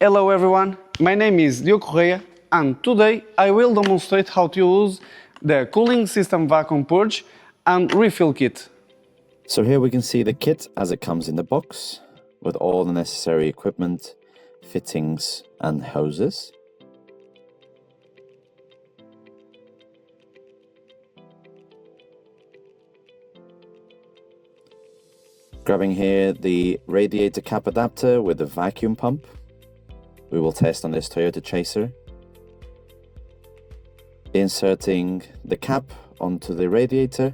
Hello everyone, my name is Diogo Correia and today I will demonstrate how to use the cooling system vacuum purge and refill kit. So here we can see the kit as it comes in the box with all the necessary equipment, fittings and hoses. Grabbing here the radiator cap adapter with the vacuum pump. We will test on this Toyota Chaser. Inserting the cap onto the radiator,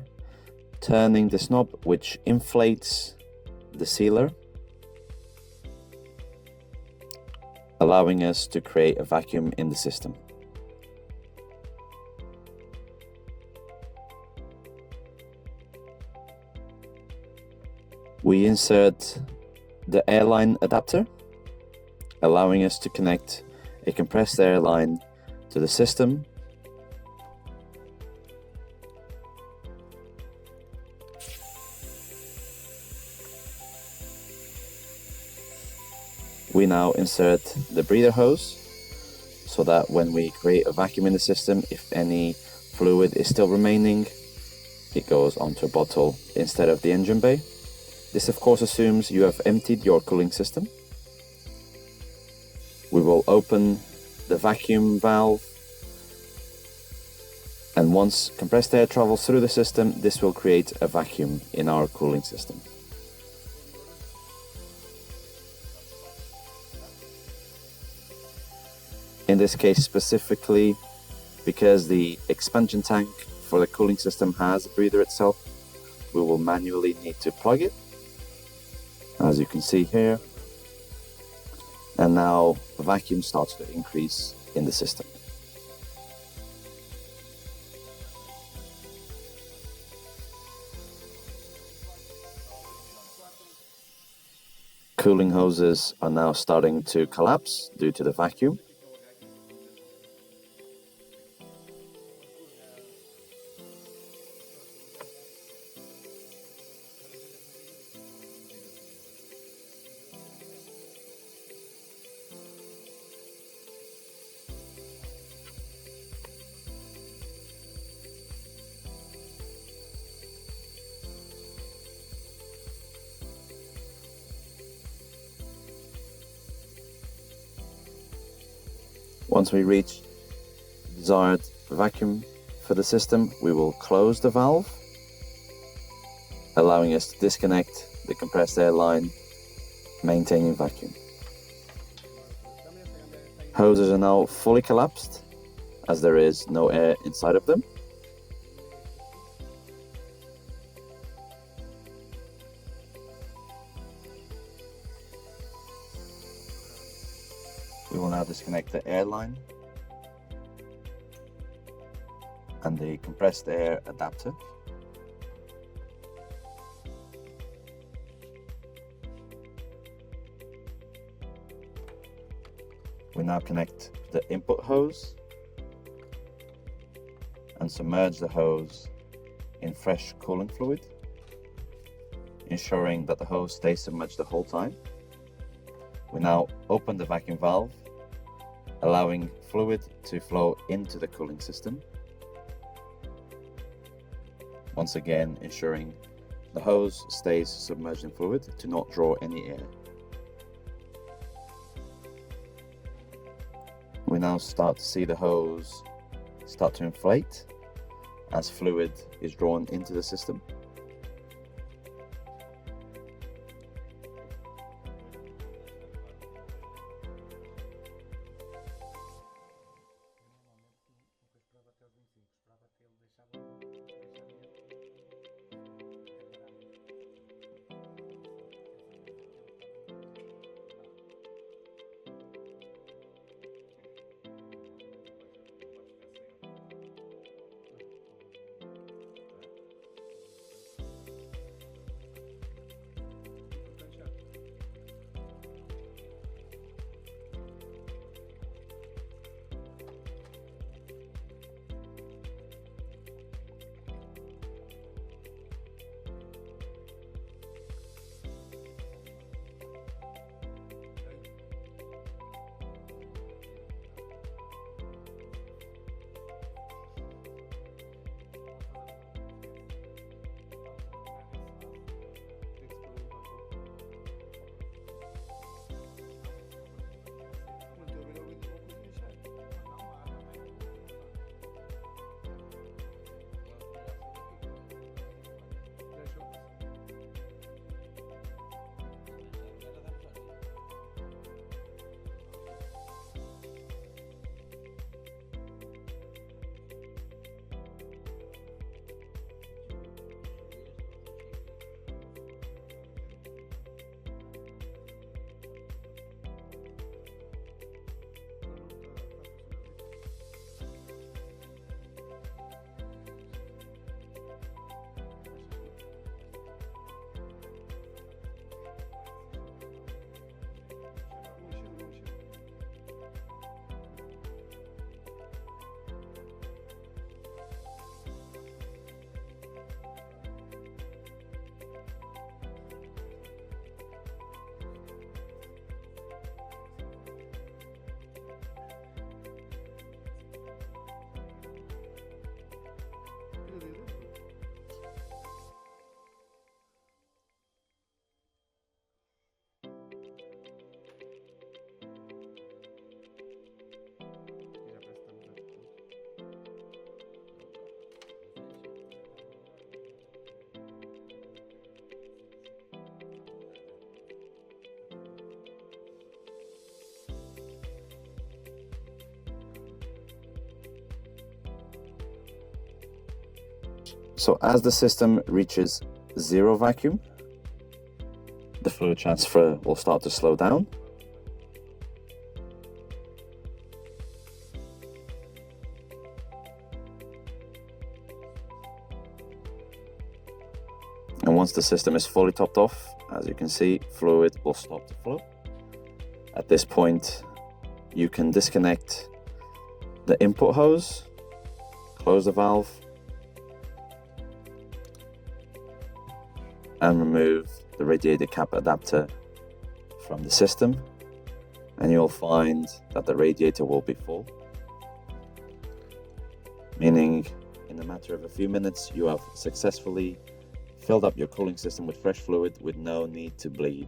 turning the knob which inflates the sealer, allowing us to create a vacuum in the system. We insert the airline adapter, allowing us to connect a compressed air line to the system. We now insert the breather hose so that when we create a vacuum in the system, if any fluid is still remaining, it goes onto a bottle instead of the engine bay. This of course assumes you have emptied your cooling system. We will open the vacuum valve, and once compressed air travels through the system, this will create a vacuum in our cooling system. In this case specifically, because the expansion tank for the cooling system has a breather itself, we will manually need to plug it, as you can see here. And now the vacuum starts to increase in the system. Cooling hoses are now starting to collapse due to the vacuum. Once we reach the desired vacuum for the system, we will close the valve, allowing us to disconnect the compressed air line, maintaining vacuum. Hoses are now fully collapsed, as there is no air inside of them. We will now disconnect the air line and the compressed air adapter. We now connect the input hose and submerge the hose in fresh cooling fluid, ensuring that the hose stays submerged the whole time. We now open the vacuum valve, allowing fluid to flow into the cooling system. Once again, ensuring the hose stays submerged in fluid to not draw any air. We now start to see the hose start to inflate as fluid is drawn into the system. So as the system reaches zero vacuum, the fluid transfer will start to slow down. And once the system is fully topped off, as you can see, fluid will stop to flow. At this point, you can disconnect the input hose, close the valve, and remove the radiator cap adapter from the system, and you'll find that the radiator will be full, meaning in a matter of a few minutes you have successfully filled up your cooling system with fresh fluid with no need to bleed.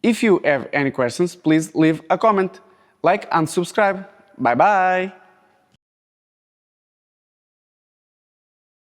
If you have any questions, please leave a comment, like and subscribe. Bye bye!